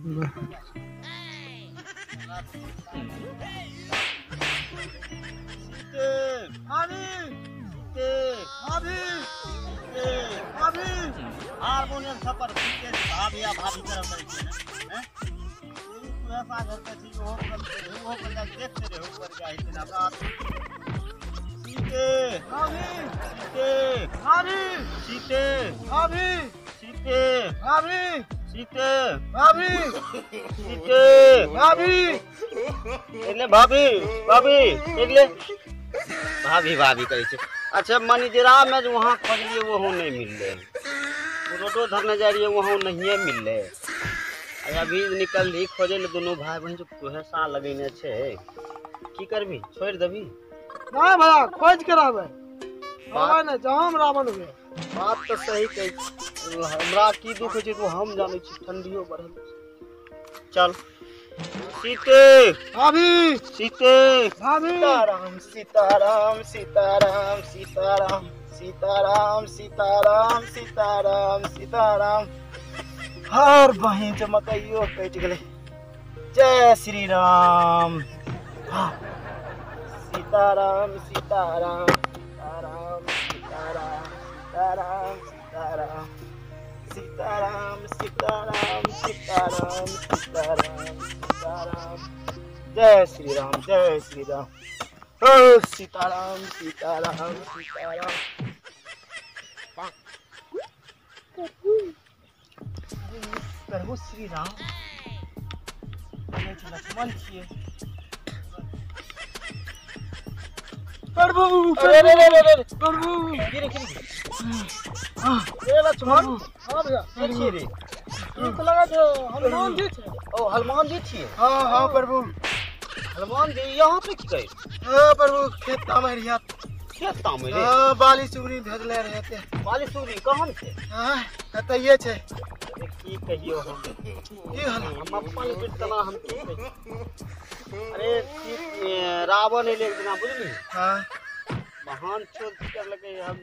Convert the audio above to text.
Harmonium छपर भाभी या भाभी तरफ हैं ऐसा घर पे थी वो बंदा देखते रहे ऊपर का इतना बात सीते भाभी सीते भाभी सीते भाभी सीते भाभी सीते भाभी એટલે ભાભી ભાભી એટલે भाभी भाभी करे छे। अच्छा मनीजरा में जो वहाँ खोज लिए वो नहीं मिल रहे, रोडो धरने जा रही है वहाँ नहीं मिल रहे। अभी निकल रही खोजे ले दोनों भाई बहन जो तुहे सा लगेने छे की करबी छोड़ देबी ना भला खोज करावे बाबा ने जहां रावण हुए बात तो सही कही हमरा की दुख छै तो हम जाने छी ठंडियो बढ़ल चल सीते भाभी सीते भाभी सीताराम सीताराम सीताराम सीताराम सीताराम सीताराम सीताराम हर बहिन चमकइयो कट गेले जय श्री राम सीताराम सीताराम सीताराम सीताराम सीताराम सीताराम सीताराम सीताराम सीताराम सीताराम जय श्री राम ओ सीताराम सीताराम सीताराम प्रभु श्री राम लक्ष्मण छिए प्रभु प्रभु गिरे ये लक्ष्मण हां भैया छिए रे ठीक लगा जो हनुमान जी छे ओ हनुमान जी छिए हां हां प्रभु हनुमान जी यहाँ पे की कही हां प्रभु खेता में रिया खेता में रे हां बाली सुगरी भेजले रहते बाली सुगरी कहां छे हां कतइए छे की कहियो हम की हल हम अपन कीर्तना हम की कही अरे रावण ले एक दिन बुझली हां महान चोर कर लगे हम